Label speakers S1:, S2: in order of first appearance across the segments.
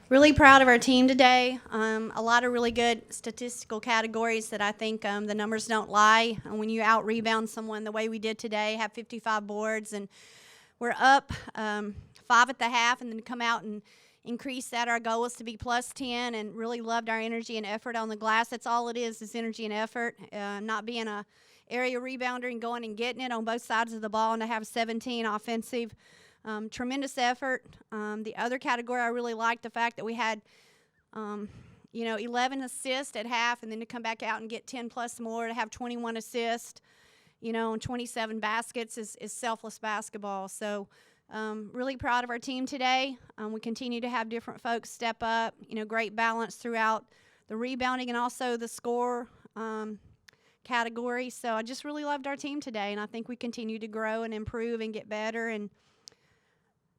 S1: Really proud of our team today. A lot of really good statistical categories that I think the numbers don't lie. And when you out rebound someone the way we did today, have 55 boards, and we're up 5 at the half, and then come out and increase that. Our goal was to be plus 10, and really loved our energy and effort on the glass. That's all it is energy and effort. Not being a area rebounder and going and getting it on both sides of the ball, and to have 17 offensive. Tremendous effort. The other category, I really liked the fact that we had, 11 assists at half, and then to come back out and get 10 plus more, to have 21 assists, and 27 baskets is selfless basketball. So really proud of our team today. We continue to have different folks step up, great balance throughout the rebounding and also the score category. So I just really loved our team today, and I think we continue to grow and improve and get better. And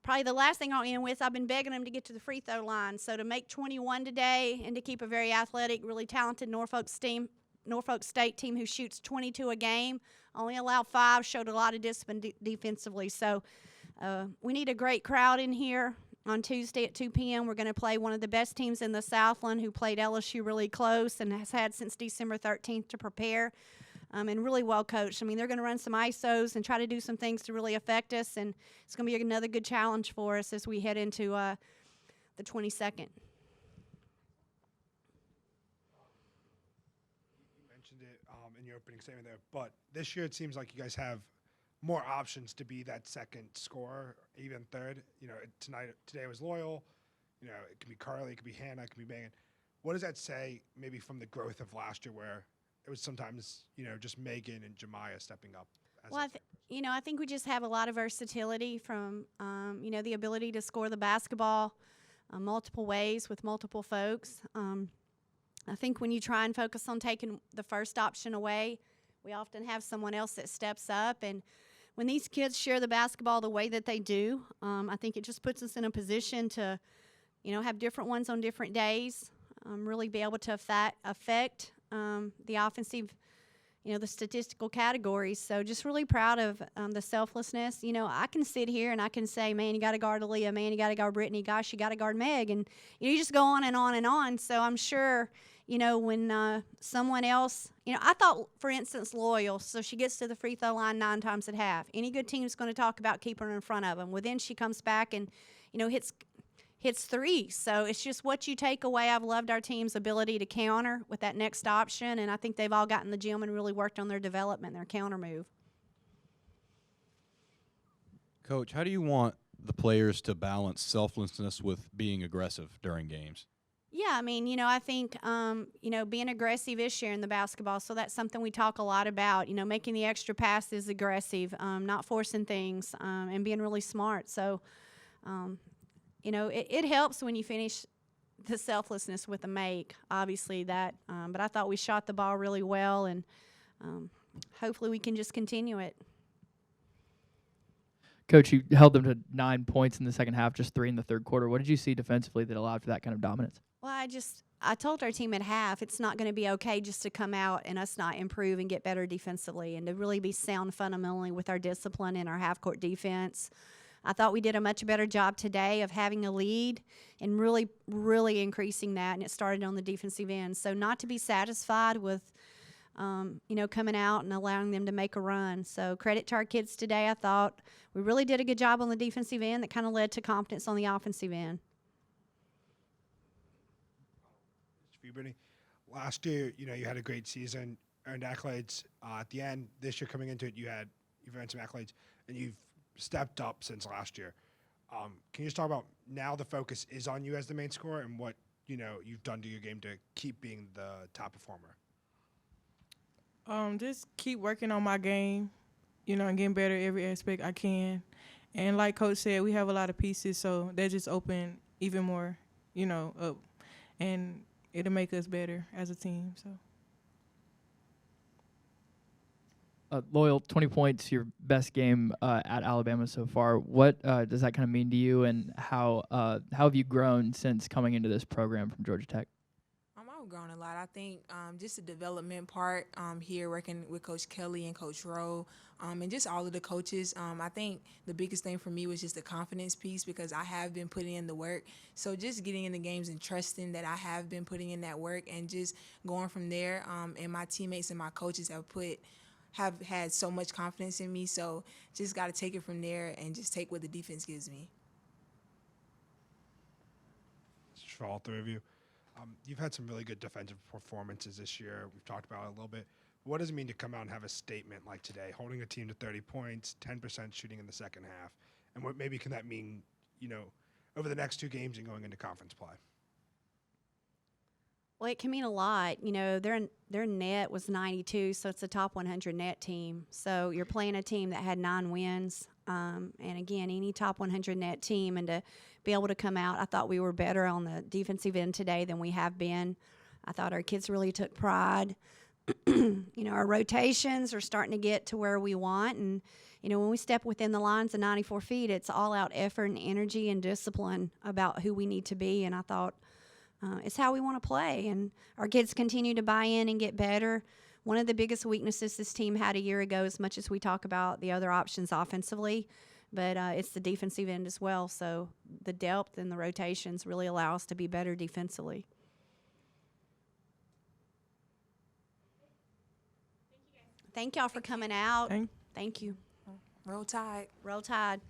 S1: probably the last thing I'll end with, I've been begging them to get to the free throw line. So to make 21 today and to keep a very athletic, really talented Norfolk State team who shoots 22 a game, only allowed 5, showed a lot of discipline defensively. So we need a great crowd in here on Tuesday at 2 p.m. We're going to play one of the best teams in the Southland, who played LSU really close and has had since December 13th to prepare. And really well coached. I mean, they're going to run some ISOs and try to do some things to really affect us, and it's going to be another good challenge for us as we head into the 22nd.
S2: You mentioned it in your opening statement there, but this year it seems like you guys have more options to be that second scorer, even third. Today was Loyal. It could be Carly, it could be Hannah, it could be Megan. What does that say maybe from the growth of last year, where it was sometimes, just Megan and Jemiah stepping up?
S1: Well, I think we just have a lot of versatility from, the ability to score the basketball multiple ways with multiple folks. I think when you try and focus on taking the first option away, we often have someone else that steps up. And when these kids share the basketball the way that they do, I think it just puts us in a position to, have different ones on different days, really be able to affect the offensive, the statistical categories. So just really proud of the selflessness. I can sit here and I can say, man, you got to guard Aaliyah, man, you got to guard Brittany, gosh, you got to guard Meg. And you just go on and on and on. So I'm sure, when someone else, I thought, for instance, Loyal, so she gets to the free throw line 9 times at half. Any good team is going to talk about keeping her in front of them. Well, then she comes back and, hits 3. So it's just what you take away. I've loved our team's ability to counter with that next option, and I think they've all gotten in the gym and really worked on their development, their counter move.
S3: Coach, how do you want the players to balance selflessness with being aggressive during games?
S1: Yeah, I mean, I think, being aggressive is sharing the basketball. So that's something we talk a lot about, making the extra passes aggressive, not forcing things, and being really smart. So, it helps when you finish the selflessness with a make, obviously that. But I thought we shot the ball really well, and hopefully we can just continue it.
S4: Coach, you held them to 9 points in the second half, just 3 in the third quarter. What did you see defensively that allowed for that kind of dominance?
S1: Well, I told our team at half it's not going to be okay just to come out and us not improve and get better defensively, and to really be sound fundamentally with our discipline and our half-court defense. I thought we did a much better job today of having a lead and really, really increasing that, and it started on the defensive end. So not to be satisfied with, coming out and allowing them to make a run. So credit to our kids today. I thought we really did a good job on the defensive end that kind of led to confidence on the offensive end.
S2: For you, Brittany, last year, you had a great season, earned accolades. At the end, this year coming into it, you've earned some accolades, and you've stepped up since last year. Can you just talk about now the focus is on you as the main scorer and what you've done to your game to keep being the top performer?
S5: Just keep working on my game, and getting better every aspect I can. And like Coach said, we have a lot of pieces, so that just open even more, up, and it'll make us better as a team. So.
S4: Loyal, 20 points, your best game at Alabama so far. What does that kind of mean to you, and how have you grown since coming into this program from Georgia Tech?
S5: I've
S6: grown a lot. I think just the development part here, working with Coach Kelly and Coach Rowe, and just all of the coaches. I think the biggest thing for me was just the confidence piece because I have been putting in the work. So just getting in the games and trusting that I have been putting in that work and just going from there. And my teammates and my coaches have had so much confidence in me. So just got to take it from there and just take what the defense gives me.
S2: For all three of you. You've had some really good defensive performances this year. We've talked about it a little bit. What does it mean to come out and have a statement like today, holding a team to 30 points, 10% shooting in the second half? And what maybe can that mean, over the next 2 games and going into conference play?
S1: Well, it can mean a lot. Their net was 92, so it's a top 100 net team. So you're playing a team that had 9 wins. And again, any top 100 net team, and to be able to come out, I thought we were better on the defensive end today than we have been. I thought our kids really took pride. Our rotations are starting to get to where we want. And, when we step within the lines of 94 feet, it's all out effort and energy and discipline about who we need to be. And I thought it's how we want to play. And our kids continue to buy in and get better. One of the biggest weaknesses this team had a year ago, as much as we talk about the other options offensively, but it's the defensive end as well. So the depth and the rotations really allow us to be better defensively. Thank y'all for coming out. Thank you.
S6: Roll Tide.
S1: Roll Tide.